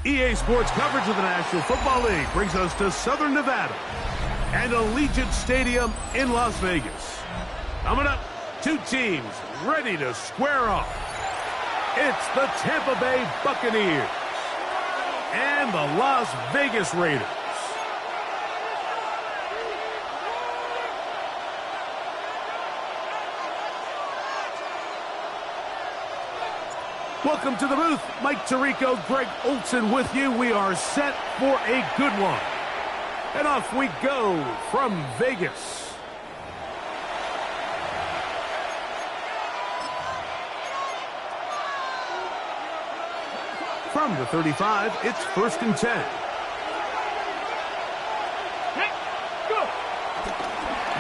EA Sports coverage of the National Football League brings us to Southern Nevada and Allegiant Stadium in Las Vegas. Coming up, two teams ready to square off. It's the Tampa Bay Buccaneers and the Las Vegas Raiders. Welcome to the booth. Mike Tirico, Greg Olson with you. We are set for a good one. And off we go from Vegas. From the 35, it's 1st and 10.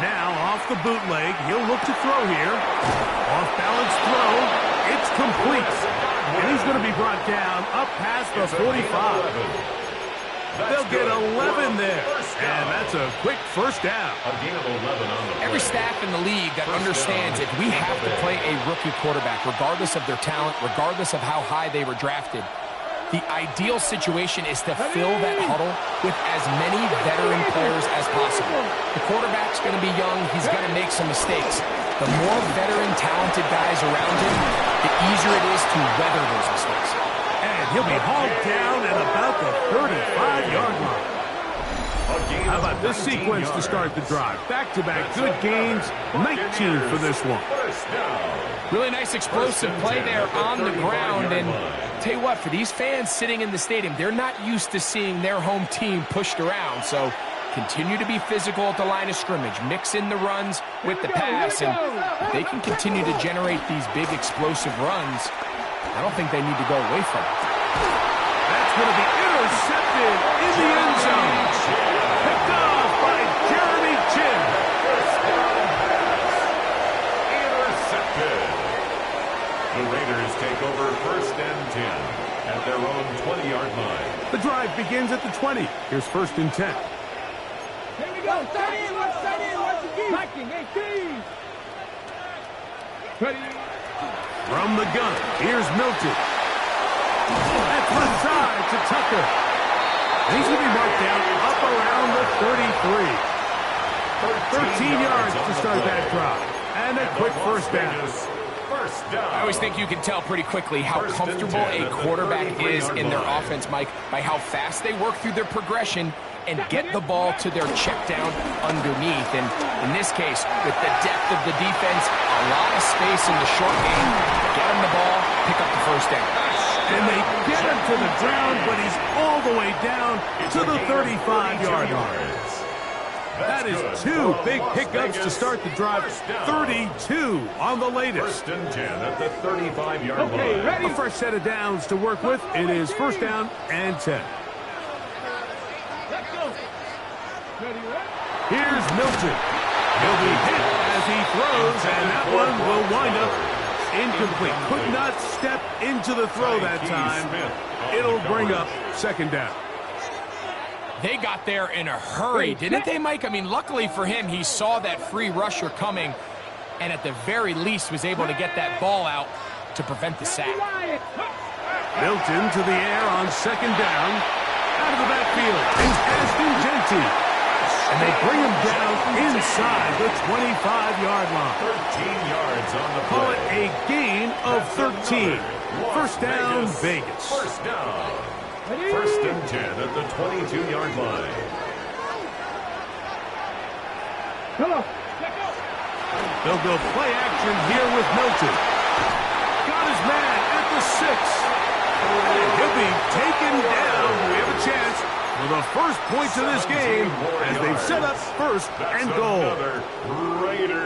Now off the bootleg, he'll look to throw here. Off balance throw. It's complete. And he's going to be brought down up past the 45. They'll get 11 there. And that's a quick first down. Every staff in the league that understands if we have to play a rookie quarterback, regardless of their talent, regardless of how high they were drafted, the ideal situation is to fill that huddle with as many veteran players as possible. The quarterback's going to be young. He's going to make some mistakes. The more veteran, talented guys around him, the easier it is to weather those mistakes. And he'll be hauled down at about the 35-yard line. How about this sequence to start the drive? Back-to-back good gains, 19 for this one. Really nice explosive play there on the ground. And tell you what, for these fans sitting in the stadium, they're not used to seeing their home team pushed around. So continue to be physical at the line of scrimmage. Mix in the runs with the pass. And if they can continue to generate these big explosive runs, I don't think they need to go away from it. That's going to be intercepted in the end zone. Picked off by Jeremy Chin. Intercepted. The Raiders take over 1st and 10 at their own 20-yard line. The drive begins at the 20. Here's 1st and 10. Here we go. Set in. Watch the key. Backing. 18. Ready. From the gun, here's Milton. That's left side to Tucker. And he's going to be marked down up around the 33. 13 yards to start that drive. And a quick first down. I always think you can tell pretty quickly how comfortable a quarterback is in their offense, Mike, by how fast they work through their progression and get the ball to their check down underneath. And in this case, with the depth of the defense, a lot of space in the short game, get him the ball, pick up the first down. And they get him to the ground, but he's all the way down to the 35-yard line. That is two big pickups to start the drive. 32 on the latest. 1st and 10 at the 35-yard line. Ready? A fresh set of downs to work with. It is 1st down and 10. Here's Milton. He'll be hit as he throws, and that one will wind up incomplete. Could not step into the throw that time. It'll bring up 2nd down. They got there in a hurry, didn't they, Mike? I mean, luckily for him, he saw that free rusher coming and at the very least was able to get that ball out to prevent the sack. Milton to the air on 2nd down. Out of the backfield is Ashton Genty. And they bring him down inside the 25-yard line. 13 yards on the play. Call it a gain of 13. 1st down, Vegas. 1st down. 1st and 10 at the 22-yard line. They'll go play action here with Milton. Got his man at the 6. And he'll be taken down. We have a chance for the first points of this game as they've set up first and goal.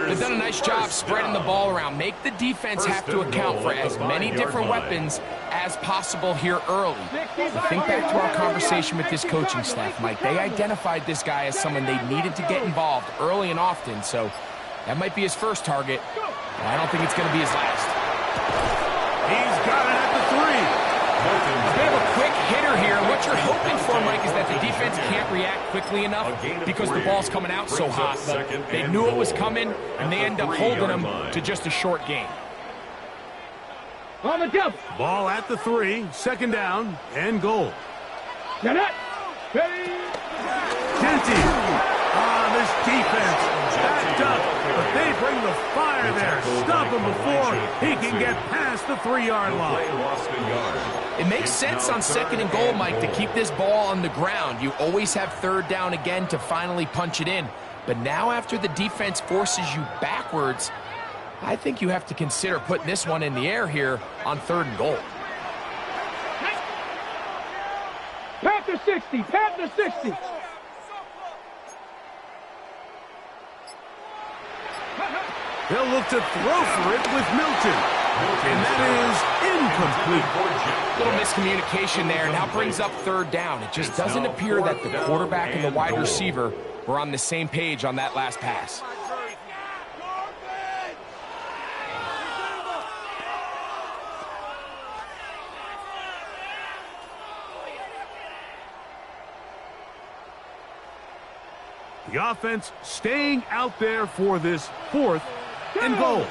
They've done a nice job spreading the ball around. Make the defense have to account for as many different weapons as possible here early. Think back to our conversation with this coaching staff, Mike. They identified this guy as someone they needed to get involved early and often, so that might be his first target. But I don't think it's going to be his last. He's got it at the 3. A bit of a quick hitter here. What you're hoping for, Mike, is that the defense can't react quickly enough because the ball's coming out so hot. But they knew it was coming, and they end up holding them to just a short game. On the jump. Ball at the 3, second down and goal. Get it. Ready. Denty. This defense backed up, but they bring the fire there. Stop him before he can get past the 3-yard line. It makes sense on second and goal, Mike, to keep this ball on the ground. You always have third down again to finally punch it in. But now after the defense forces you backwards, I think you have to consider putting this one in the air here on third and goal. Panther 60. Panther 60. They'll look to throw for it with Milton. And that is incomplete. Little miscommunication there. Now brings up third down. It just doesn't appear that the quarterback and the wide receiver were on the same page on that last pass. The offense staying out there for this 4th and goal.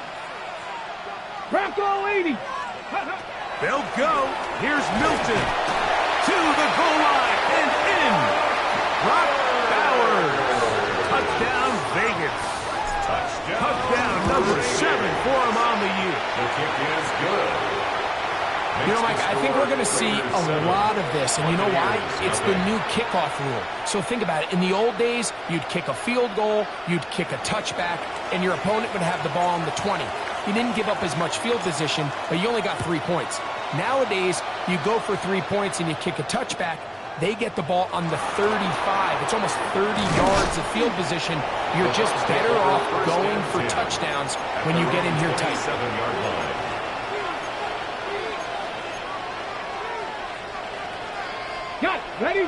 Bronco 80. They'll go. Here's Milton to the goal line and in. Brock Bowers. Touchdown, Vegas. Touchdown number 7 for him on the year. The kick is good. You know, Mike, I think we're going to see a lot of this, and you know why? It's the new kickoff rule. So think about it. In the old days, you'd kick a field goal, you'd kick a touchback, and your opponent would have the ball on the 20. You didn't give up as much field position, but you only got 3 points. Nowadays, you go for 3 points and you kick a touchback, they get the ball on the 35. It's almost 30 yards of field position. You're just better off going for touchdowns when you get in here tight. 7-yard line. Got it. Ready?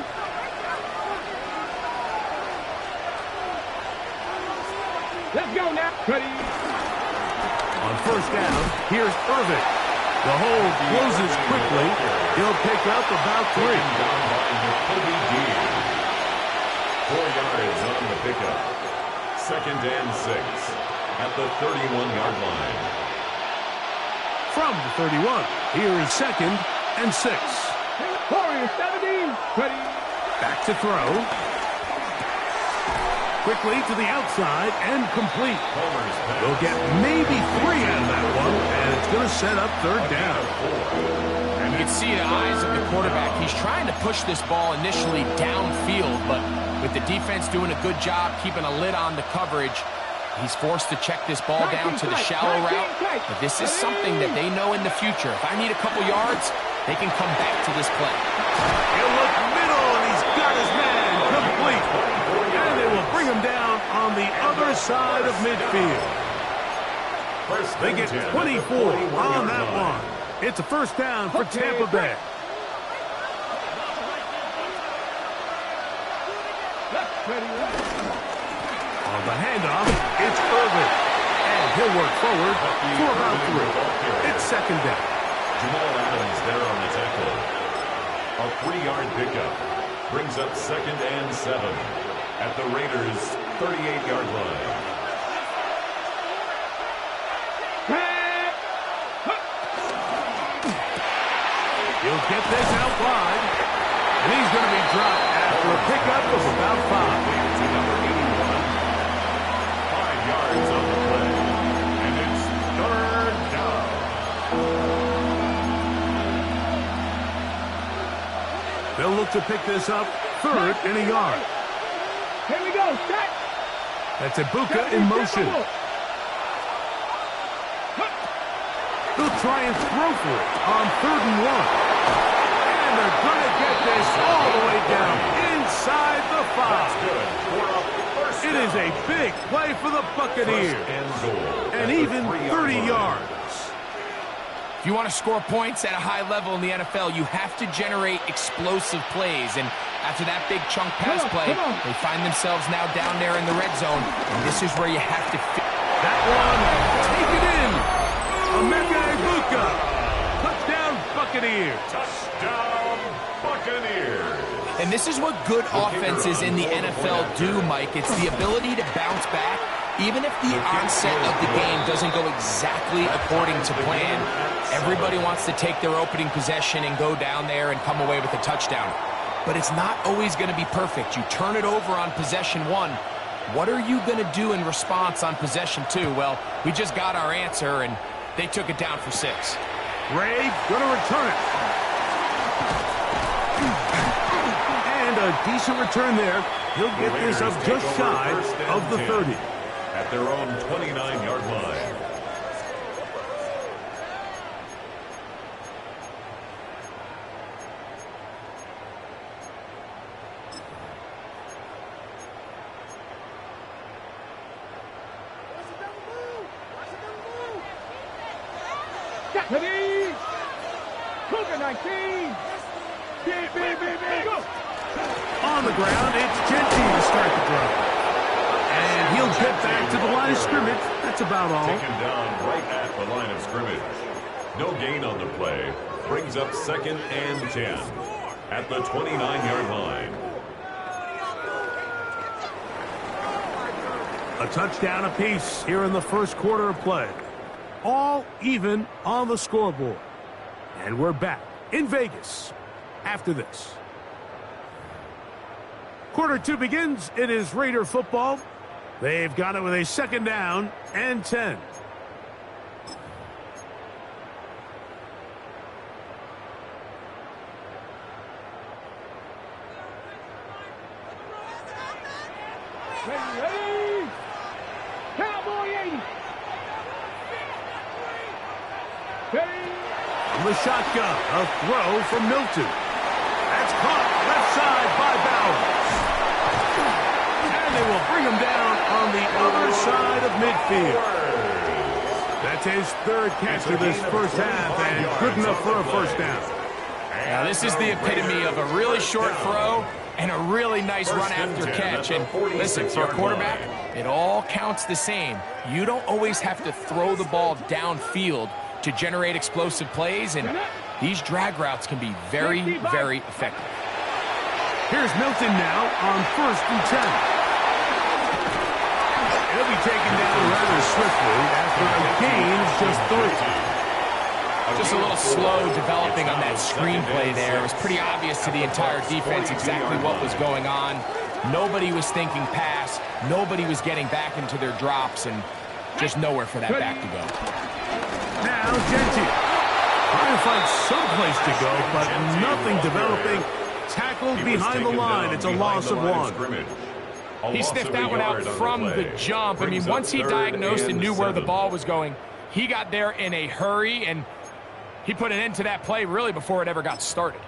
Let's go now. Ready. On first down, here's Irvin. The hold closes quickly. He'll pick up about 3. 4 yards on the pickup. 2nd and 6 at the 31-yard line. From the 31, here is 2nd and 6. Warrior 17. Ready. Back to throw. Quickly to the outside and complete. They'll get maybe 3 out of that one, and it's going to set up third down. You can see the eyes of the quarterback. He's trying to push this ball initially downfield, but with the defense doing a good job keeping a lid on the coverage, he's forced to check this ball down to the shallow route. But this is something that they know in the future. If I need a couple yards, they can come back to this play. He'll look middle, and he's got his man complete. And they will bring him down on the other side of midfield. They get 24 on that one. It's a first down for Tampa Bay. On the handoff, it's Irvin. And he'll work forward for about 3. It's second down. Jamal Adams there on the tackle. A 3-yard pickup brings up 2nd and 7 at the Raiders' 38-yard line. He'll get this out wide. And he's going to be dropped after a pickup of about 5. To number 81. 5 yards on the play. And it's third down. They'll look to pick this up 3rd and a yard. Here we go. Set. That's Ibuka in motion. They'll try and throw for it on 3rd and 1. And they're going to get this all the way down inside the 5. It is a big play for the Buccaneers. And even 30 yards. If you want to score points at a high level in the NFL, you have to generate explosive plays. And after that big chunk pass play, they find themselves now down there in the red zone. And this is where you have to fit. That one, take it in. Bucs. Touchdown, Buccaneers. Touchdown, Buccaneers. And this is what good offenses in the NFL do, Mike. It's the ability to bounce back, even if the onset of the game doesn't go exactly according to plan. Everybody wants to take their opening possession and go down there and come away with a touchdown. But it's not always going to be perfect. You turn it over on possession 1. What are you going to do in response on possession 2? Well, we just got our answer, and they took it down for 6. Ray going to return it. And a decent return there. He'll get this up just shy of the 30. At their own 29-yard line. Ready? Cougar 19. Go. On the ground, it's Genty to start the drive. And he'll get back to the line of scrimmage. That's about all. Taken down right at the line of scrimmage. No gain on the play. Brings up 2nd and 10 at the 29-yard line. A touchdown apiece here in the first quarter of play. All even on the scoreboard. And we're back in Vegas after this. Quarter 2 begins. It is Raider football. They've got it with a 2nd down and 10. Ready? Cowboy 80. Ready? From the shotgun, a throw from Milton. That's caught left side by Bowers. And they will bring him down on the other side of midfield. That's his 3rd catch of this first half, and good enough for a first down. Now, this is the epitome of a really short throw and a really nice run after catch. And listen, for a quarterback, it all counts the same. You don't always have to throw the ball downfield to generate explosive plays, and these drag routes can be very, very effective. Here's Milton now on 1st and 10. He'll be taken down rather swiftly after a gain of just 3. Just a little slow developing on that screenplay there. It was pretty obvious to the entire defense exactly what was going on. Nobody was thinking pass. Nobody was getting back into their drops, and just nowhere for that back to go. Now Genty trying to find someplace to go, but nothing developing. Tackled behind the line. It's a loss of 1. He sniffed that one out from the jump. I mean, once he diagnosed and knew where the ball was going, he got there in a hurry, and he put an end to that play really before it ever got started.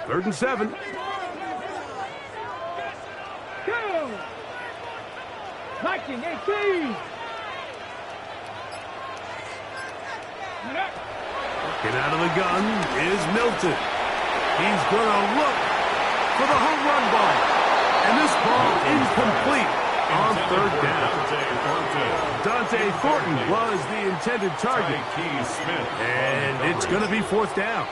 Third and 7. Go. 19-18. Get out of the gun is Milton. He's going to look for the home run ball. And this ball incomplete on 3rd down. Dante Thornton was the intended target. And it's going to be 4th down.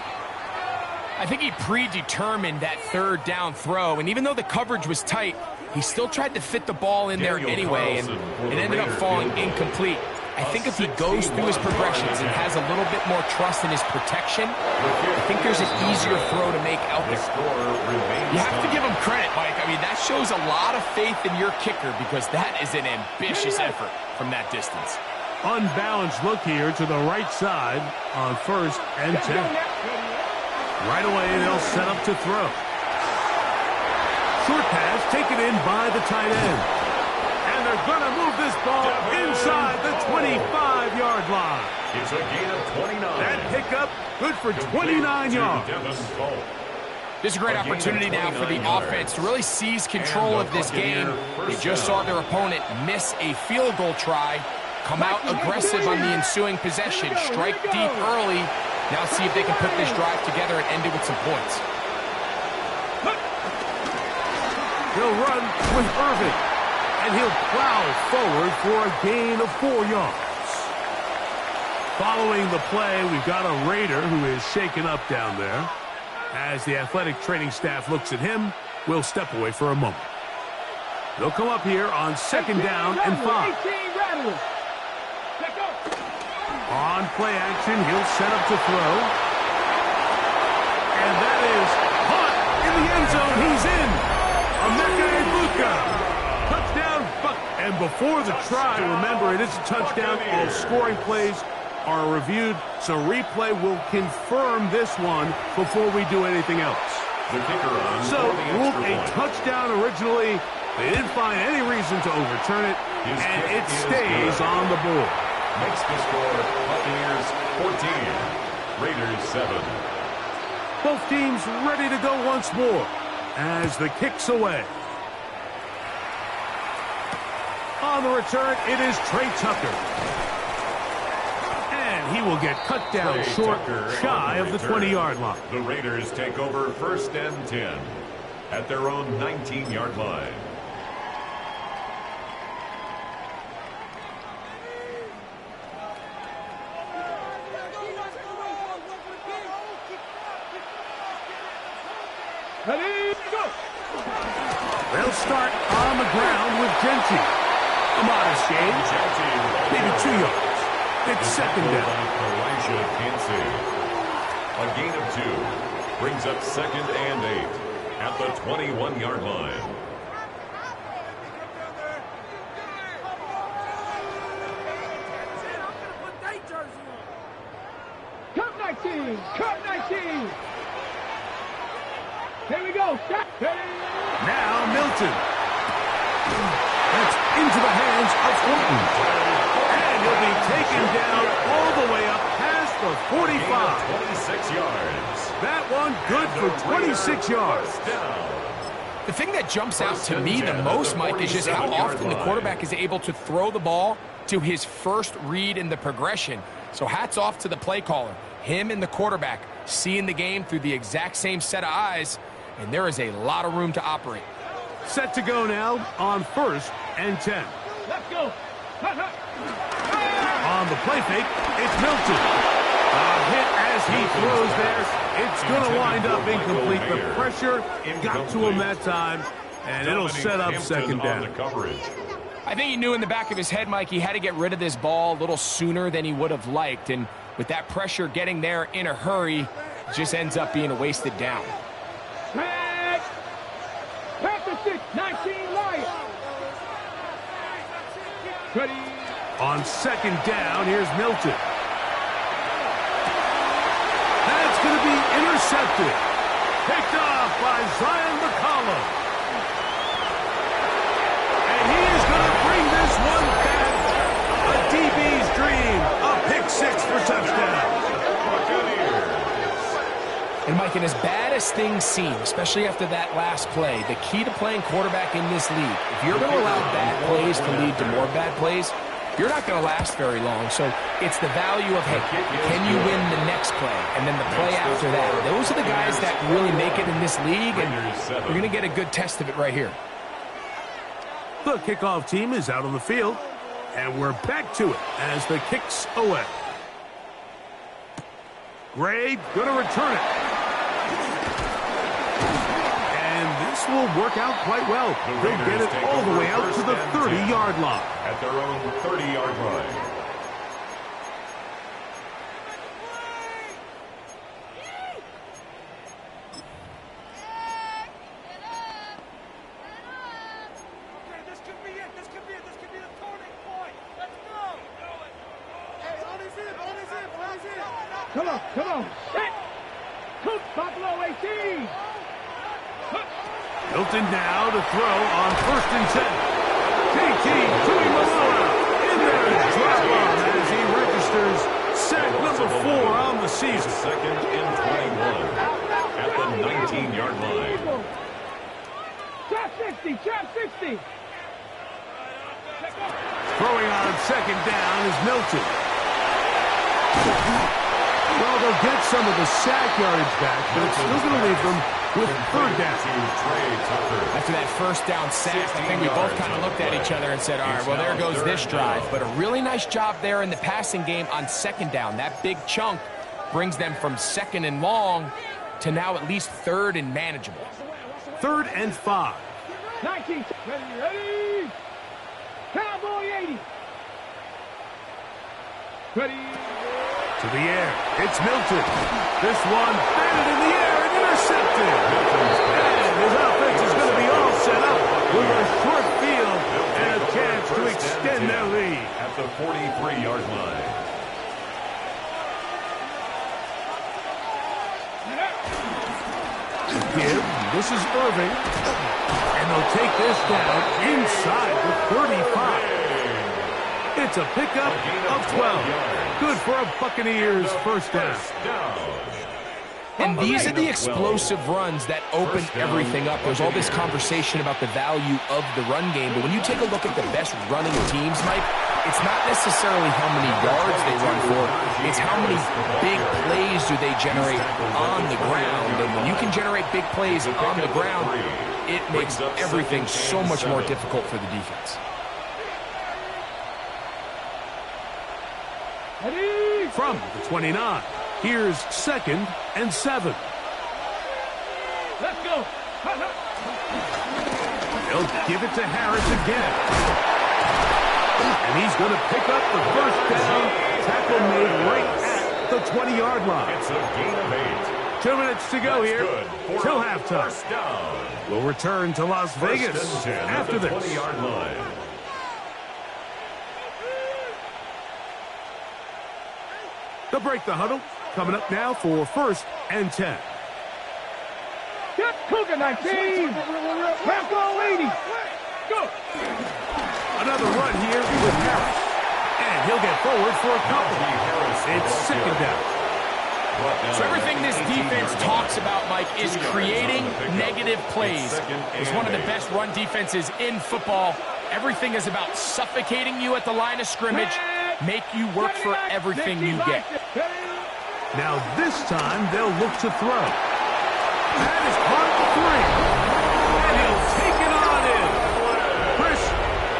I think he predetermined that 3rd down throw, and even though the coverage was tight, he still tried to fit the ball in there anyway, and it ended up falling incomplete. I think if he goes through his progressions and has a little bit more trust in his protection, I think there's an easier throw to make out there. You have to give him credit, Mike. I mean, that shows a lot of faith in your kicker, because that is an ambitious effort from that distance. Unbalanced look here to the right side on 1st and 10. Right away, they'll set up to throw. Short pass taken in by the tight end. And And they're going to move this ball inside the 25-yard line. It's a gain of 29. That pickup, good for 29 yards. This is a great opportunity now for the offense to really seize control of this game. They just saw their opponent miss a field goal try, come out aggressive on the ensuing possession, strike deep early. Now see if they can put this drive together and end it with some points. He'll run with Irving, and he'll plow forward for a gain of 4 yards. Following the play, we've got a Raider who is shaken up down there. As the athletic training staff looks at him, we'll step away for a moment. They'll come up here on 2nd down and 5. On play action, he'll set up to throw. And that is caught in the end zone. He's in. Touchdown, Buck. And before the try, remember, it is a touchdown. All scoring plays are reviewed, so replay will confirm this one before we do anything else. The kicker on so ruled a touchdown originally. They didn't find any reason to overturn it, and it stays on the board. Makes the score Buccaneers 14, Raiders 7. Both teams ready to go once more as the kick's away. On the return, it is Trey Tucker. And he will get cut down short, shy of the 20-yard line. The Raiders take over 1st and 10 at their own 19-yard line. They'll start on the ground with Genty. A modest gain, maybe 2 yards. It's 2nd down. A gain of 2 brings up 2nd and 8 at the 21-yard line. Cut 19! Cut 19! Here we go. Now Milton. That's into the hands of Horton. And he'll be taken down all the way up past the 45. 26 yards. That one good for 26 yards. The thing that jumps out to me the most, Mike, is just how often the quarterback is able to throw the ball to his first read in the progression. So hats off to the play caller. Him and the quarterback seeing the game through the exact same set of eyes, and there is a lot of room to operate. Set to go now on 1st and 10. Let's go. On the play fake, it's Milton. A hit as he throws there. It's going to wind up incomplete. The pressure got to him that time, and it'll set up 2nd down. I think he knew in the back of his head, Mike, he had to get rid of this ball a little sooner than he would have liked. And with that pressure getting there in a hurry, it just ends up being a wasted down. On 2nd down, here's Milton. That's going to be intercepted. Picked off by Zion McCollum. And he is going to bring this one back. A DB's dream. A pick-6 for touchdown. And, Mike, and as bad as things seem, especially after that last play, the key to playing quarterback in this league, if you're going to allow bad plays to lead to more bad plays, you're not going to last very long. So it's the value of, hey, can you win the next play and then the play after that? Those are the guys that really make it in this league, and you're going to get a good test of it right here. The kickoff team is out on the field, and we're back to it as the kick's away. Gray going to return it. This will work out quite well. They'll get it all the way out to the 30-yard line. At their own 30-yard line. Okay, this could be it. This could be it. This could be the turning point. Let's go. Hey, on his hip. Come on. Hit. Cook, Buffalo 18. Milton now to throw on 1st and 10. KT doing the blowout. In there is drop on as he registers sack number 4 on the season. Second and 21 at the 19-yard line. Trap 60, trap 60. Throwing on second down is Milton. Well, they'll get some of the sack yardage back, but it's still going to leave them with third down. After that first down sack, I think we both kind of looked at each other and said, all right, well, there goes this drive. But a really nice job there in the passing game on second down. That big chunk brings them from second and long to now at least third and manageable. 3rd and 5. 19. Ready. Cowboy 80. Ready. To the air. It's Milton. This one batted in the air and intercepted. And his offense is going to be all set up with a short field and a chance to extend their lead. At the 43-yard line. Give. This is Irving. And they'll take this down inside the 35. It's a pickup of 12. Good for a Buccaneers first down. And these are the explosive runs that open everything up. There's all this conversation about the value of the run game, but when you take a look at the best running teams, Mike, it's not necessarily how many yards they run for, it's how many big plays do they generate on the ground. And when you can generate big plays on the ground, it makes everything so much more difficult for the defense. From the 29, here's 2nd and 7. Let's go. They'll give it to Harris again. And he's going to pick up the first down. Tackle made right at the 20-yard line. It's a gain of 8. 2 minutes to go here till halftime. First down. We'll return to Las Vegas after this. 20-yard line. They'll break the huddle. Coming up now for 1st and 10. Get Cougar 19. Tackle 80. Go. Another run here with Harris. And he'll get forward for a couple. It's 2nd down. So everything this defense talks about, Mike, is creating negative plays. It's one of the best run defenses in football. Everything is about suffocating you at the line of scrimmage, make you work for everything you get. Now this time they'll look to throw. That is part of 3. And he'll take it on in. Chris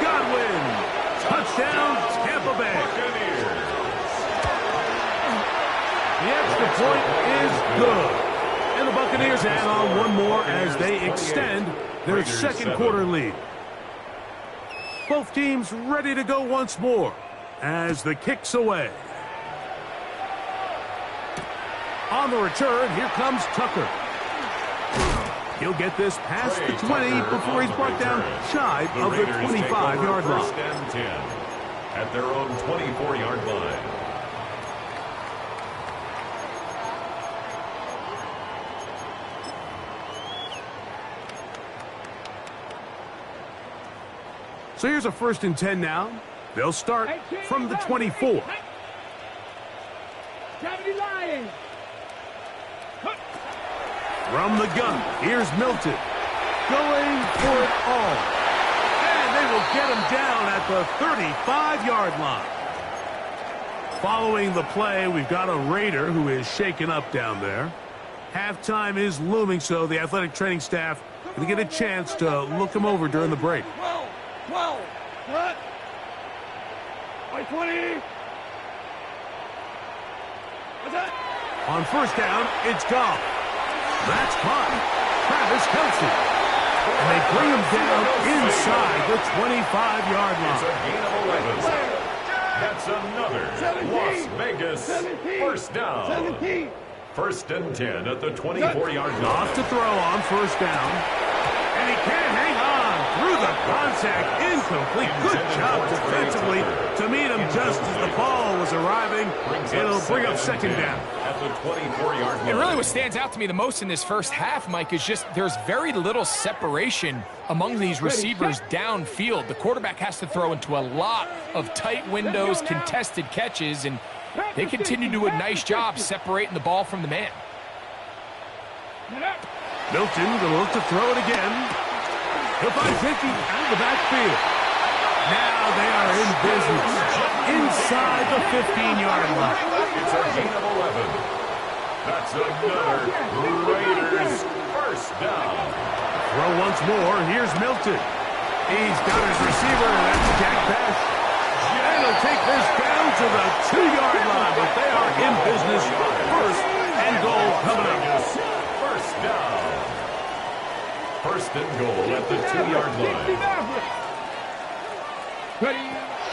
Godwin. Touchdown, Tampa Bay. The extra point is good. And the Buccaneers add on one more as they extend their second quarter lead. Both teams ready to go once more as the kick's away. On the return, here comes Tucker. He'll get this past the 20 before he's brought down shy of the 25-yard line. First and 10 at their own 24-yard line. So here's a 1st and 10 now. They'll start from the 24. From the gun, here's Milton. Going for it all. And they will get him down at the 35-yard line. Following the play, we've got a Raider who is shaken up down there. Halftime is looming, so the athletic training staff going to get a chance to look him over during the break. 12. What? 20. What's that? On 1st down, it's gone. That's caught. Travis Kelce. And they bring him down inside the 25-yard line. It's a gain of 11. That's another Las Vegas 17. first down. 17. 1st and 10 at the 24-yard line. Off to throw on 1st down. And he can't hang on. through the contact, incomplete. Good job defensively to meet him just as the ball was arriving. It'll bring up second down. At the 24-yard line. It really what stands out to me the most in this first half, Mike, is just there's very little separation among these receivers downfield. The quarterback has to throw into a lot of tight windows, contested catches, and they continue to do a nice job separating the ball from the man. Milton going to look to throw it again. He'll find Zincke out of the backfield. Now they are in business inside the 15-yard line. It's a gain of 11. That's another Raiders first down. Throw once more. Here's Milton. He's got his receiver, and that's Jack Bass. And he'll take this down to the 2-yard line, but they are in business. First and goal coming up. First down. First and goal at the 2-yard line.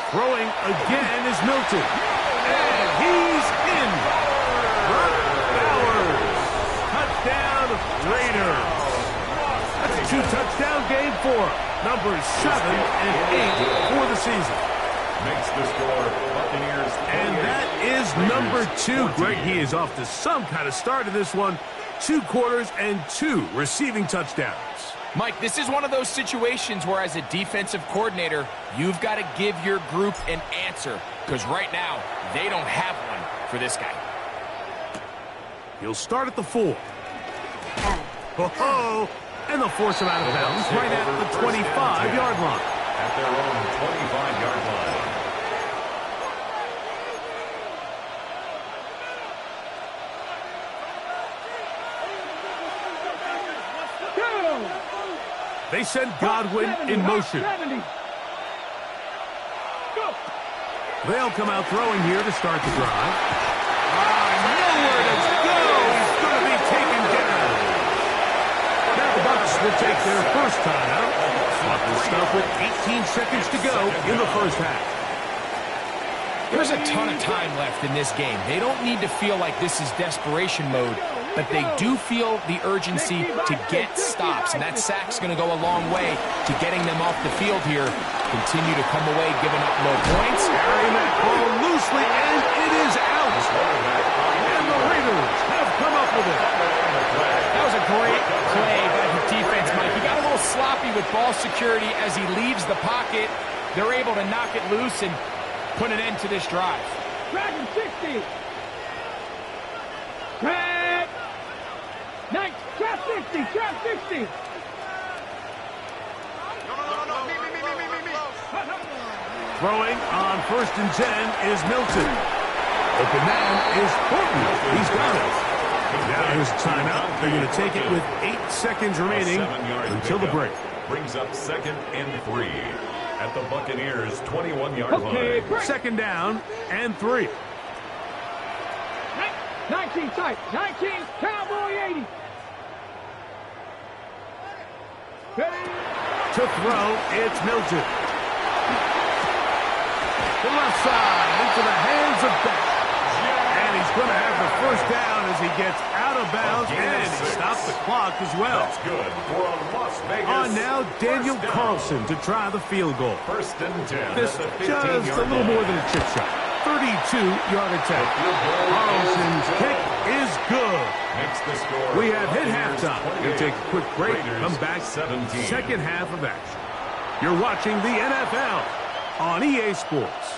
Throwing again is Milton. And he's in. Brock Bowers. Touchdown Raiders. That's a 2-touchdown game for numbers 7 and 8 for the season. Makes the score Buccaneers. And that is number 2. Greg, he is off to some kind of start in this one. 2 quarters and 2 receiving touchdowns. Mike, this is one of those situations where as a defensive coordinator, you've got to give your group an answer, because right now, they don't have one for this guy. He'll start at the 4. Oh, and they'll force him out of bounds right at the 25-yard line. At their own 25-yard line. They send Godwin in motion. They'll come out throwing here to start the drive. Nowhere to go. He's going to be taken down. Now the Bucs will take their first timeout. Clock will stop with 18 seconds to go in the first half. There's a ton of time left in this game. They don't need to feel like this is desperation mode, but they do feel the urgency to get stops, and that sack's going to go a long way to getting them off the field here. Continue to come away giving up low points. Carrying that ball loosely, and it is out. And the Raiders have come up with it. That was a great play by the defense, Mike. He got a little sloppy with ball security as he leaves the pocket. They're able to knock it loose and put an end to this drive. Dragon 60. Drag. Nice. Trap 60. Trap 60. Throwing on 1st and 10 is Milton. Open man is Horton. He's got it. Now here's a timeout. They're going to take it with 8 seconds remaining until the break. Brings up 2nd and 3 at the Buccaneers 21-yard line. Second down and 3. 19 tight. 19. Cowboy 80. To throw, it's Milton. The left side into the hands of Beck. And he's going to have the first down as he gets out of bounds, and he stops the clock as well. That's good for a Las Vegas. On now, Daniel Carlson to try the field goal. 1st and 10. This just a little more than a chip shot. 32-yard attempt. Carlson's kick is good. Makes the score. We have hit halftime. We'll take a quick break. Raiders, Come back. 17. Second half of action. You're watching the NFL on EA Sports.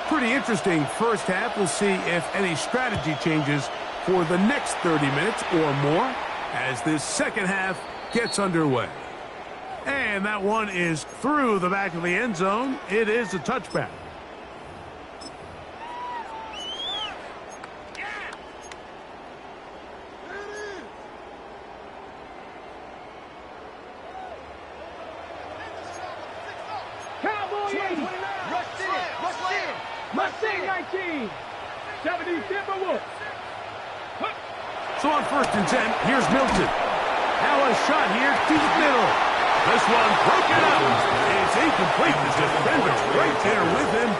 Pretty interesting first half. We'll see if any strategy changes for the next 30 minutes or more as this second half gets underway. And that one is through the back of the end zone. It is a touchback. Mustang 19. 70 Timberwolves. So on 1st and 10, here's Milton. Now a shot here to the middle. This one broken up. It's incomplete. The defender right there with him.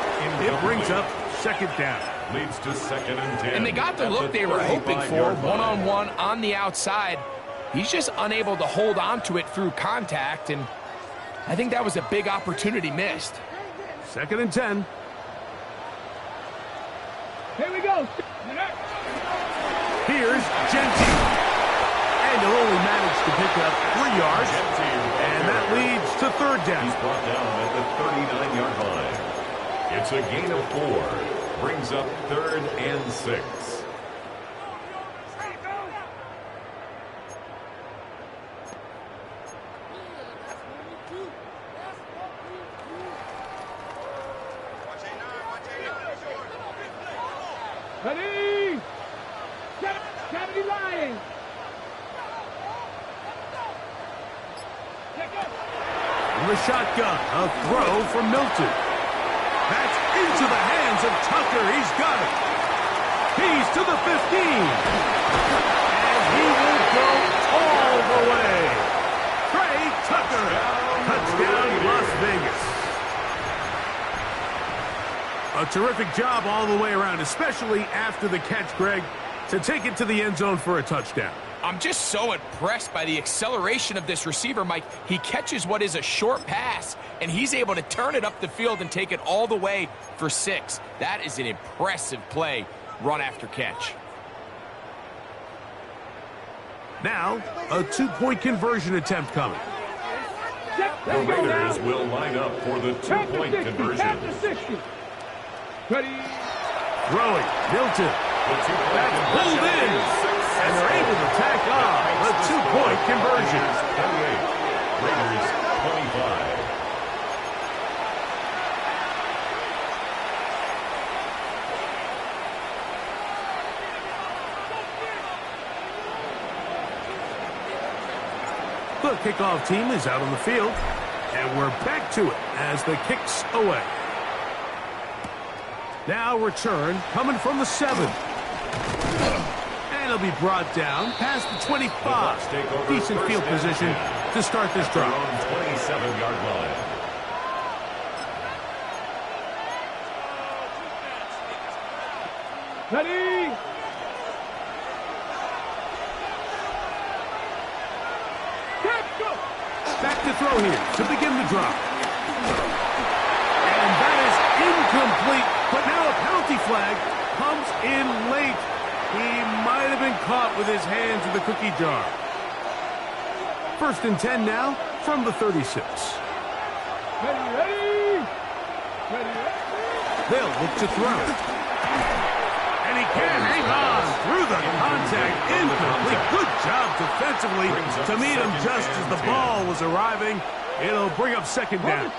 It brings up 2nd down. Leads to 2nd and 10. And they got the look they were hoping for, one-on-one on the outside. He's just unable to hold on to it through contact, and I think that was a big opportunity missed. 2nd and 10. Here we go. Here's Genty. And he'll only manage to pick up 3 yards. And that leads to 3rd down. He's brought down at the 39-yard line. It's a gain of 4. Brings up 3rd and 6. Ready? 70 Lions. In the shotgun, a throw from Milton. That's into the hands of Tucker. He's got it. He's to the 15. And he will go all the way. Trey Tucker. Touchdown, Las Vegas. A terrific job all the way around, especially after the catch, Greg, to take it to the end zone for a touchdown. I'm just so impressed by the acceleration of this receiver, Mike. He catches what is a short pass, and he's able to turn it up the field and take it all the way for 6. That is an impressive play, run after catch. Now, a 2-point conversion attempt coming. The Raiders will line up for the 2-point conversion. Ready? Throwing, Milton. That's pulled in. And they're able to tack on a 2-point conversion. 28. Raiders 25. The kickoff team is out on the field. And we're back to it as the kick's away. Now return coming from the 7. And he'll be brought down past the 25. Decent field position to start this drive. 27-yard line. Ready? Back to throw here to begin the drive. And that is incomplete. But now a penalty flag comes in late. He might have been caught with his hands in the cookie jar. 1st and 10 now from the 36. Ready? They'll look to throw. And he can hang on through the contact. Incomplete. Good job defensively to meet him just as the ball was arriving. It'll bring up 2nd down.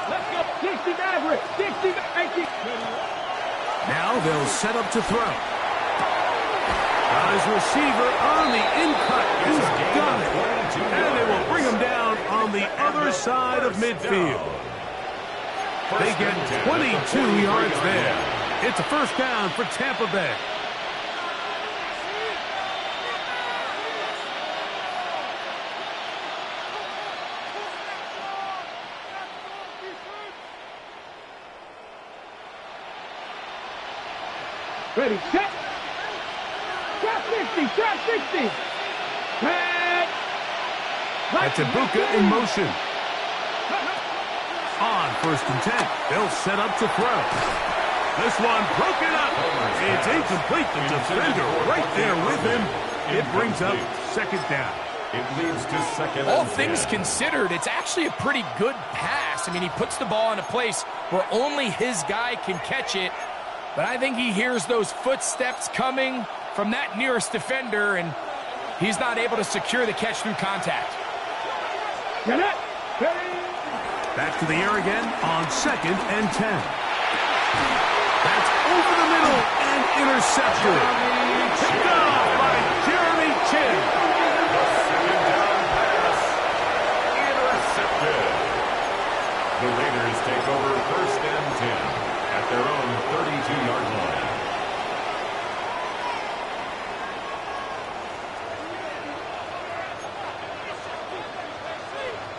Let's go. 60 Maverick. 60 Maverick. Now they'll set up to throw. Got his receiver on the in-cut. He's got it. And they will bring him down on the other side of midfield. They get 22 yards there. It's a 1st down for Tampa Bay. Ready, set. Trap 60, trap 60. That's Ibuka in motion. On 1st and 10, they'll set up to throw. This one broken up. It's incomplete. The defender right there with him. It brings up 2nd down. It leads to 2nd. All things considered, it's actually a pretty good pass. I mean, he puts the ball in a place where only his guy can catch it. But I think he hears those footsteps coming from that nearest defender, and he's not able to secure the catch through contact. Get it. Back to the air again on 2nd and 10. That's over the middle and intercepted. Picked off by Jeremy Chin. The 2nd down pass. Intercepted. The Raiders take over 1st and 10 at their own 32-yard line.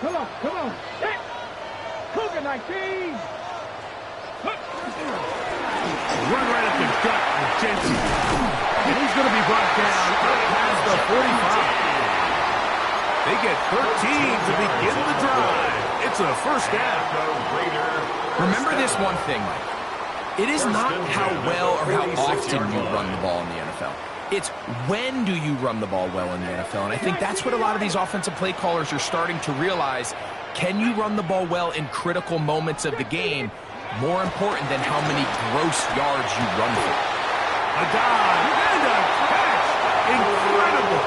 Come on. Hit. Cougar 19. Run right up the gut with Jensen. He's going to be brought down past the 45. They get 13 to begin the drive. It's a first down. Remember this one thing, Mike. It is not how well or how often you run the ball in the NFL. It's when do you run the ball well in the NFL. And I think that's what a lot of these offensive play callers are starting to realize. Can you run the ball well in critical moments of the game? More important than how many gross yards you run for. A dive and a catch. Incredible.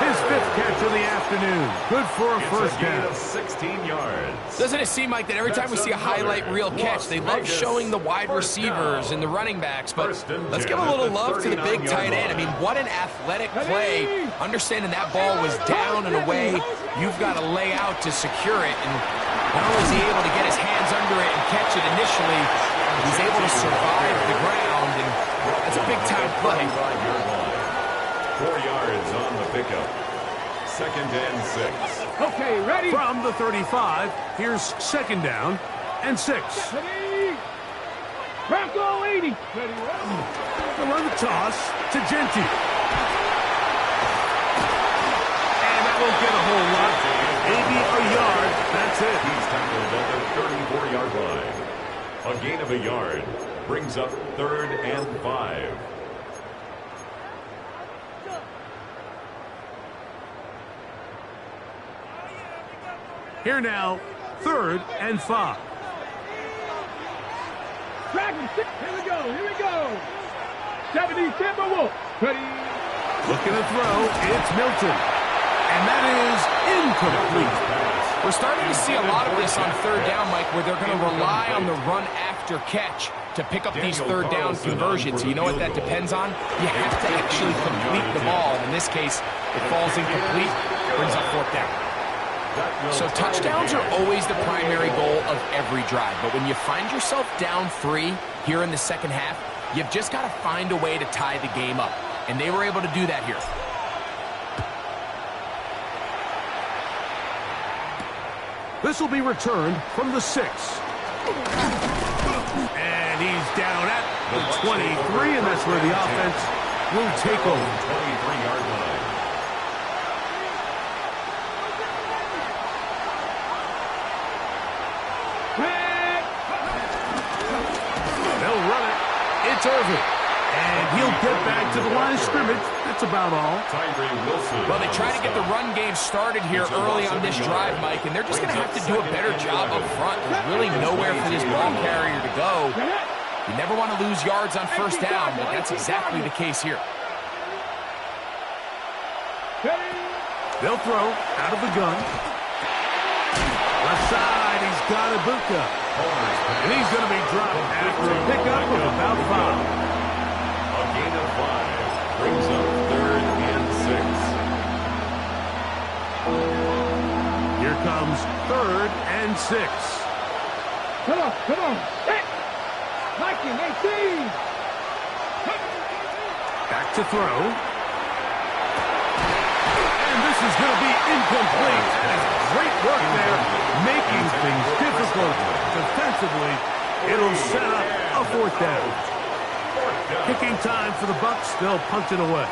His fifth catch of the afternoon. Good for a first down. Of 16 yards. Doesn't it seem like that every time we see a highlight reel catch, they love showing the wide receivers and the running backs, but let's give a little love to the big tight end. I mean, what an athletic play. Understanding that ball was down and away, you've got to lay out to secure it, and not only is he able to get his hands under it and catch it initially, he's able to survive the ground, and that's a big-time play. 4 yards on the pickup. 2nd and 6. Okay, ready? From the 35, here's second down and 6. Ready? Bronco 80. Ready, They'll run the toss to Genty. And that won't get a whole lot. Maybe a yard. That's it. He's tackled at the 34-yard line. A gain of a yard brings up 3rd and 5. Here now, 3rd and 5. Dragon 6. Here we go. Here we go. 70 Timberwolf. Ready? Looking to throw. It's Milton. And that is incomplete. We're starting to see a lot of this on 3rd down, Mike, where they're going to rely on the run after catch to pick up these 3rd down conversions. So you know what that depends on? You have to actually complete the ball. In this case, it falls incomplete, brings up 4th down. So touchdowns are always the primary goal of every drive. But when you find yourself down 3 here in the second half, you've just got to find a way to tie the game up. And they were able to do that here. This will be returned from the 6. And he's down at the 23, and that's where the offense will take over. 23-yard line. They'll run it. It's Irvin. And he'll get back to the line of scrimmage. That's about all. Well, they try to get the run game started here early on this drive, Mike, and they're just going to have to do a better job up front. There's really nowhere for this ball carrier to go. You never want to lose yards on 1st down, but that's exactly the case here. They'll throw out of the gun. Left side, he's got Ibuka. And he's going to be dropped after a pickup of about 5. A gain of 5 brings up 3rd and 6. Here comes 3rd and 6. Come on, come on. Hit. Viking 18. Back to throw. And this is going to be incomplete. And great work there, making things difficult defensively. It'll set up a 4th down. Kicking time for the Bucs. They'll punt it away.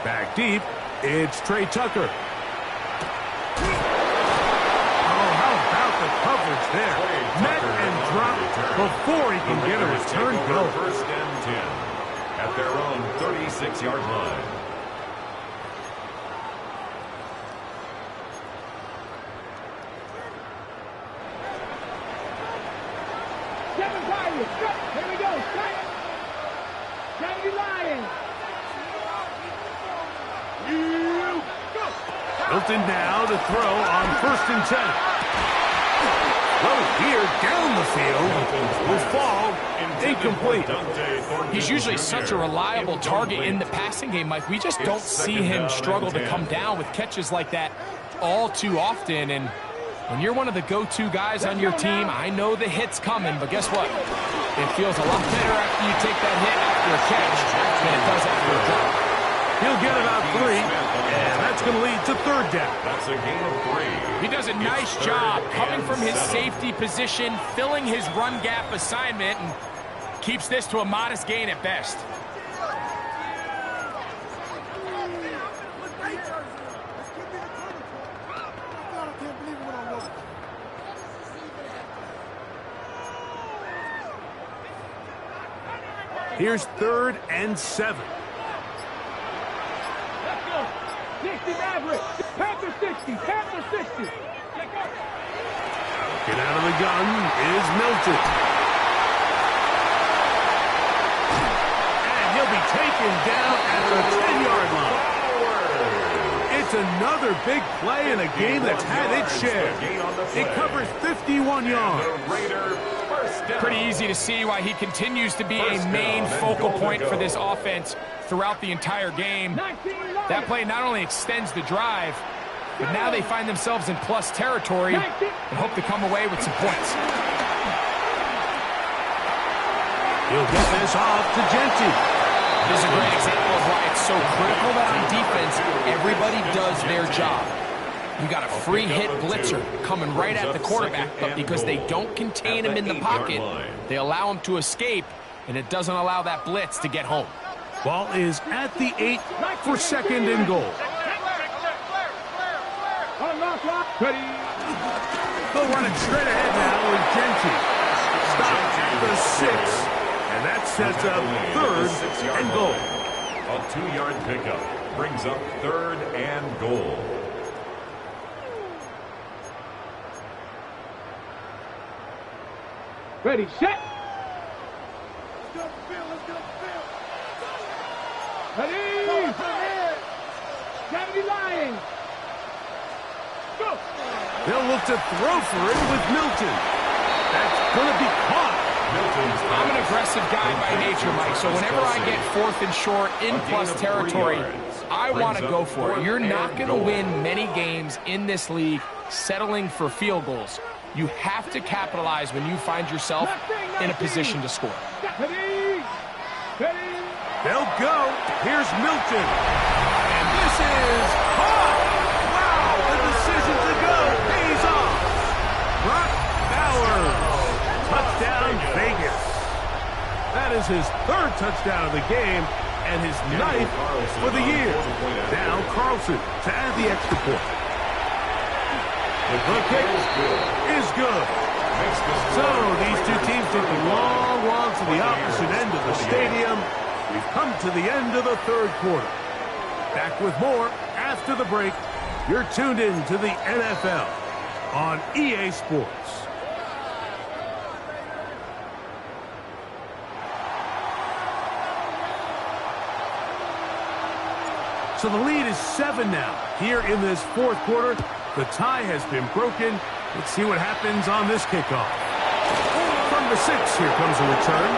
Back deep, it's Trey Tucker. Oh, how about the coverage there? Met and dropped before he can get a return go. 1st and 10 at their own 36-yard line. Here we go. Sandy Lion. Milton now to throw on 1st and 10. Well, here down the field will fall incomplete. He's usually such a reliable target in the passing game, Mike. We just don't see him struggle to come down with catches like that all too often. And when you're one of the go-to guys on your team, I know the hit's coming, but guess what? It feels a lot better after you take that hit after a catch than it does after a drop. He'll get about 3, and that's going to lead to 3rd down. That's a gain of 3. He does a nice job coming from his safety position, filling his run gap assignment, and keeps this to a modest gain at best. Here's 3rd and 7. Let's go. 60 average. Panther 60. Panther 60. Get out of the gun is Milton. And he'll be taken down at the 10-yard line. It's another big play in a game that's had its share. It covers 51 yards. Pretty easy to see why he continues to be a main focal point for this offense throughout the entire game. That play not only extends the drive, but now they find themselves in plus territory and hope to come away with some points. He'll get this off to Genty. This is a great example of why it's so critical that on defense, everybody does their job. You got a free hit blitzer coming right at the quarterback, but because they don't contain him in the pocket, they allow him to escape, and it doesn't allow that blitz to get home. Ball is at the 8 for 2nd and goal. They'll run it straight ahead now with Genty. Stop at the 6, and that sets up 3rd and goal. A 2-yard pickup brings up 3rd and goal. Ready, set. Ready. Kennedy lying. Go. They'll look to throw for it with Milton. That's going to be caught. I'm an aggressive guy by nature, Mike, so whenever I get 4th and short in plus territory, I want to go for it. You're not going to win many games in this league settling for field goals. You have to capitalize when you find yourself in a position to score. They'll go. Here's Milton. And this is caught. Wow, the decision to go pays off. Brock Bowers. Touchdown, Vegas. That is his 3rd touchdown of the game and his 9th for the year. Now Carlson to add the extra point. The kick is good. So these two teams take a long walk to the opposite end of the stadium. We've come to the end of the 3rd quarter. Back with more after the break. You're tuned in to the NFL on EA Sports. So the lead is 7 now. Here in this 4th quarter, the tie has been broken. Let's see what happens on this kickoff. From the 6, here comes a return.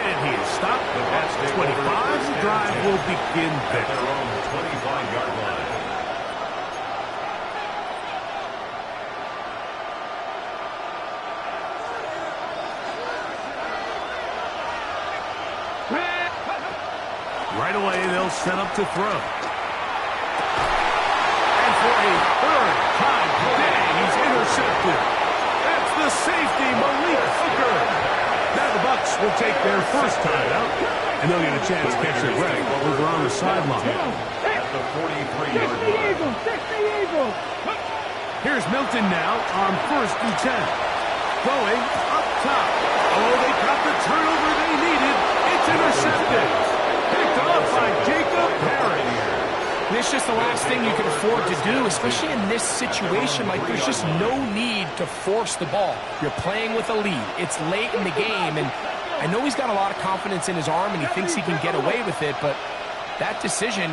And he is stopped. That's 25. The drive will begin there. Their own 25-yard line. Right away, they'll set up to throw. And for a 3rd time today, he's intercepted. That's the safety, Malik Hooker. Now the Bucs will take their first timeout, and they'll get a chance to catch their breath over on the sideline. At the 43-yard line. Here's Milton now on 1st and 10. Going up top. Oh, they got the turnover they needed. It's intercepted. Picked off by Jacob Perry. And it's just the last thing you can afford to do, especially in this situation. Like, there's just no need to force the ball. You're playing with a lead. It's late in the game, and I know he's got a lot of confidence in his arm, and he thinks he can get away with it, but that decision,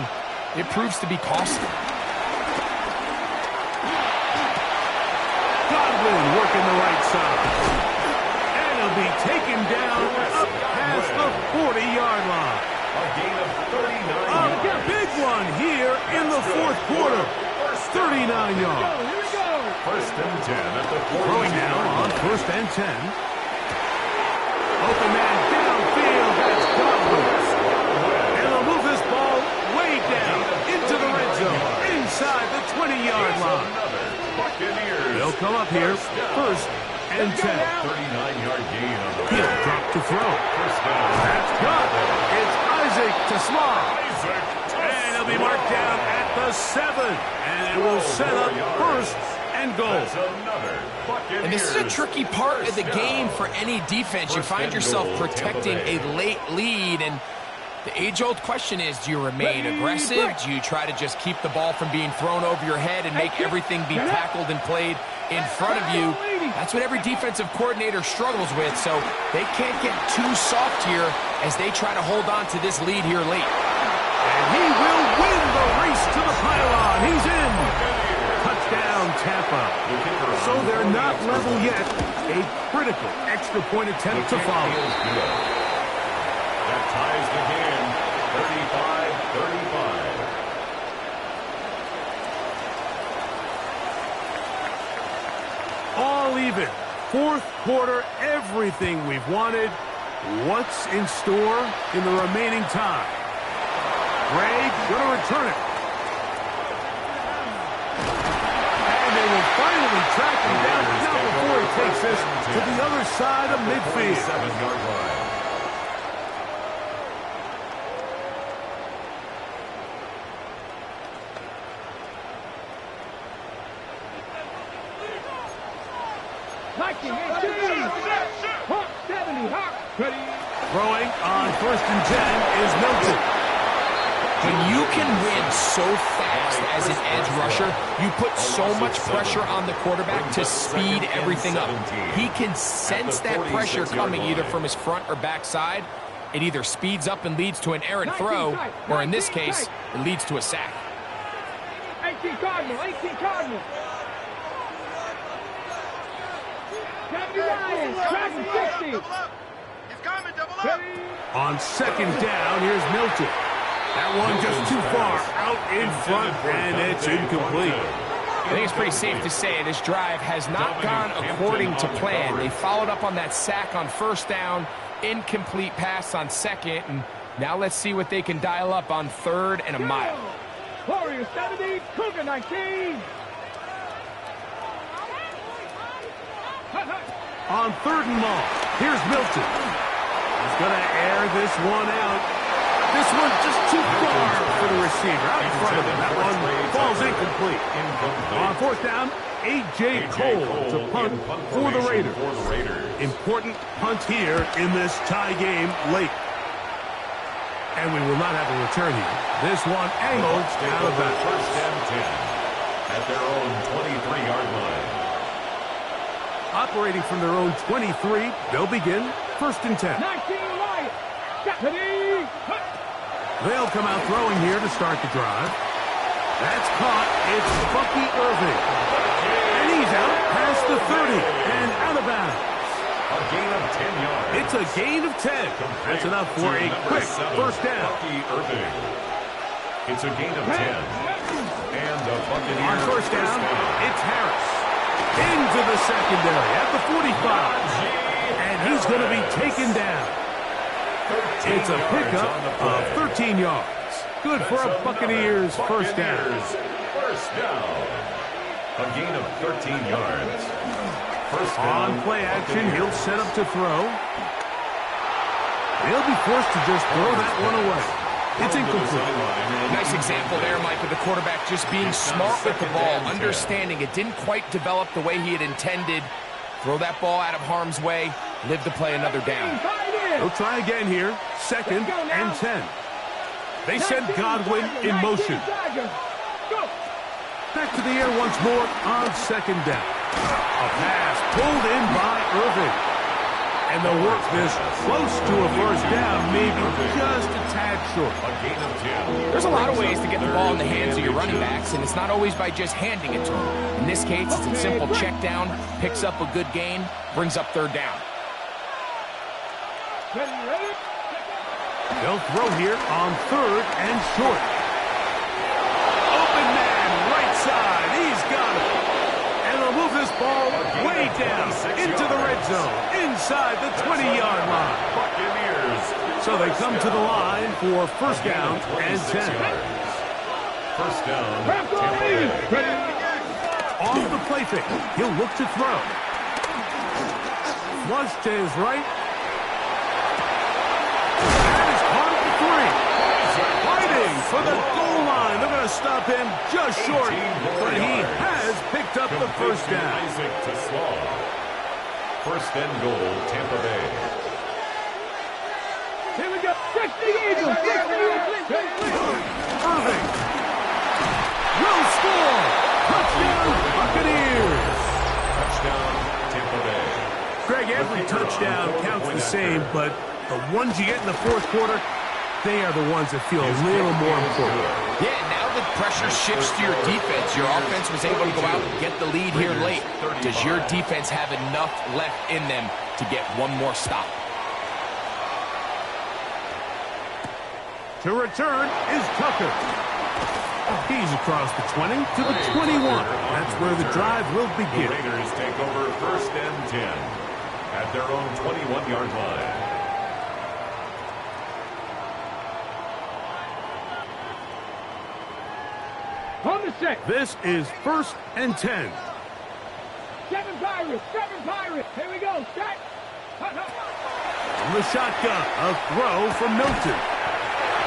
it proves to be costly. Godwin working the right side. And he'll be taken down up past the 40-yard line. A gain of 39 A big one here in the 4th quarter. 39 yards. 1st and 10 at the 40. Throwing now on 1st and 10. Open man downfield. That's Godwin. And they'll move this ball way down into the red zone. Inside the 20-yard line. They'll come up here 1st and 10. 39-yard gain on the He'll drop to throw. That's good. It's Isaac to Small. And he'll be marked down at the 7. And it will set up 1st and goal. And this is a tricky part of the game for any defense. You find yourself protecting a late lead, and the age-old question is, do you remain aggressive? Do you try to just keep the ball from being thrown over your head and make everything be tackled and played in front of you? That's what every defensive coordinator struggles with, so they can't get too soft here as they try to hold on to this lead here late. And he will win the race to the pylon. He's in. Touchdown, Tampa. So they're not level yet. A critical extra point attempt to follow. That ties the game, 35-35. All even. Fourth quarter, everything we've wanted. What's in store in the remaining time? Gray going to return it. And they will finally track him down now before he takes this to the other side of midfield. 7-yard line. Throwing on 1st and 10 is Milton. When you can win so fast as an edge rusher, you put so much pressure on the quarterback to speed everything up. He can sense that pressure coming either from his front or back side. It either speeds up and leads to an errant throw, or in this case, it leads to a sack. 18 Cardinal, 18 Cardinal. 79, Dragon 60. On 2nd down, here's Milton. That one just too far out in front, and it's incomplete. I think it's pretty safe to say this drive has not gone according to plan. They followed up on that sack on 1st down, incomplete pass on 2nd, and now let's see what they can dial up on 3rd and a mile. Warriors 70, Cougar 19. On 3rd and long, here's Milton. He's going to air this one out. This one just too far for the receiver out in front of him. That one falls incomplete. On 4th down, A.J. Cole to punt for the Raiders. Important punt here in this tie game late. And we will not have a return here. This one angled out of bounds. 1st and 10 at their own 23-yard line. Operating from their own 23, they'll begin 1st and 10. 19 Wyatt. Deputy. They'll come out throwing here to start the drive. That's caught. It's Bucky Irving. And he's out past the 30 and out of bounds. A gain of 10 yards. It's a gain of 10. That's enough for a quick 1st down. Bucky Irving. It's a gain of 10. And the Buccaneers. On 1st down, it's Harris. Into the secondary at the 45. And he's going to be taken down. It's a pickup of 13 yards. Good for a Buccaneers 1st down. 1st down. A gain of 13 yards. 1st down. On play action, he'll set up to throw. They'll be forced to just throw that one away. It's incomplete. Nice example there, Mike, of the quarterback just being smart with the ball, understanding it didn't quite develop the way he had intended. Throw that ball out of harm's way, live to play another down. They'll try again here, 2nd and 10. They send Godwin in motion. Back to the air once more on 2nd down. A pass pulled in by Irving. And they'll work this close to a 1st down, maybe just a tad short. A gain of 10. There's a lot of ways to get the ball in the hands of your running backs, and it's not always by just handing it to them. In this case, it's a simple check down, picks up a good gain, brings up 3rd down. They'll throw here on 3rd and short. Open man, right side. He's got it. And they'll move this ball way down into the red zone, inside the 20-yard line. Buccaneers. So they come to the line for 1st down and 10. 1st down, Tampa. Off the play fake, he'll look to throw. Flush to his right. That is caught at the 3. Fighting for the goal line. They're going to stop him just short, but he has picked up the first down. First and goal, Tampa Bay. Here we go. 60 Eagles. 60 Eagles. Irving will score. Touchdown, Buccaneers. Touchdown, Tampa Bay. Greg, every touchdown counts the same, but the ones you get in the fourth quarter, they are the ones that feel a little more important. Yeah, now the pressure shifts to your defense. Your offense was able to go out and get the lead here late. Does your defense have enough left in them to get one more stop? To return is Tucker. He's across the 20 to the 21. That's where the drive will begin. The Raiders take over first and 10 at their own 21-yard line. On the set. This is first and 10. 7 Pirates. 7 Pirates. Here we go. Set. From the shotgun, a throw from Milton.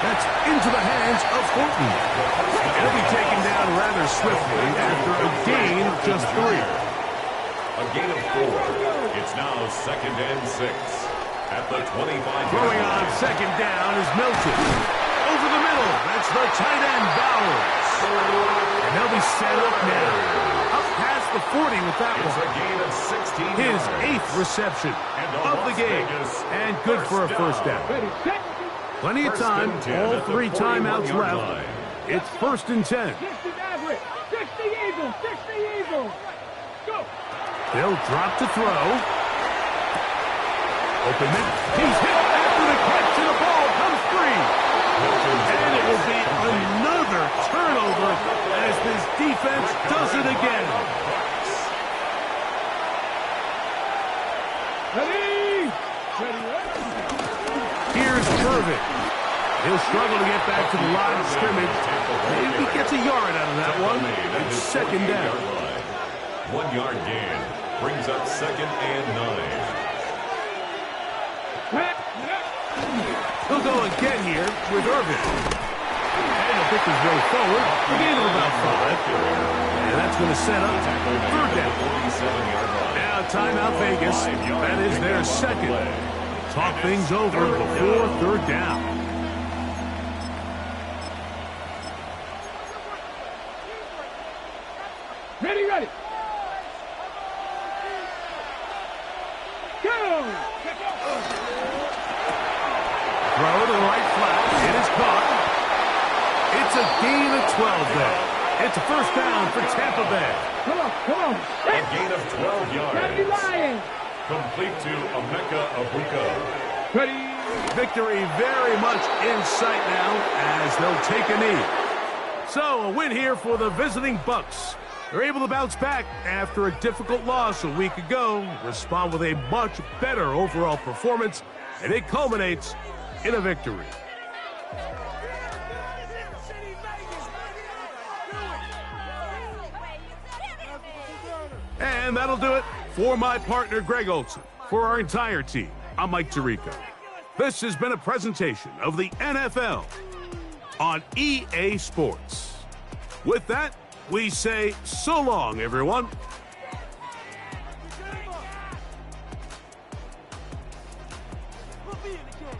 That's into the hands of Fulton. It'll be taken down rather swiftly after a gain of just 3. A gain of 4. It's now second and 6 at the 25. Throwing on second down is Milton. Over the middle, that's the tight end, Bowers. And they'll be set up now. Up past the 40 with that It's one. a gain of 16 His yards. 8th reception of the game. And good for a first down. Ready. Set. Plenty of time, all 3 timeouts left. It's first and 10. 60 Maverick. 60 Eagles. 60 Eagles. Go. They'll drop to throw. Open it. He's hit after the catch, and the ball comes free. And it will be another turnover as this defense does it again. Ready. Ready. Here's Irving. He'll struggle to get back to the line of scrimmage. Maybe he gets a yard out of that one. It's second down. 1 yard gain brings up second and 9. He'll go again here with Irving. And he'll pick his way forward. A gain of about 5. And that's going to set up third down. 47-yard line. Now timeout Vegas. That is their second. Talk things over before third down. Ready. Ready. Go. Throw to the right flat. It is caught. It's a gain of 12 there. It's a first down for Tampa Bay. Come on. Come on. A gain of 12 Gotta be yards. lying. Complete to Emeka Egbuka. Ready. Victory very much in sight now as they'll take a knee. So a win here for the visiting Bucs. They're able to bounce back after a difficult loss a week ago, respond with a much better overall performance, and it culminates in a victory. And that'll do it for my partner, Greg Olson. For our entire team, I'm Mike Tirico. This has been a presentation of the NFL on EA Sports. With that, we say so long, everyone. We'll be in the game.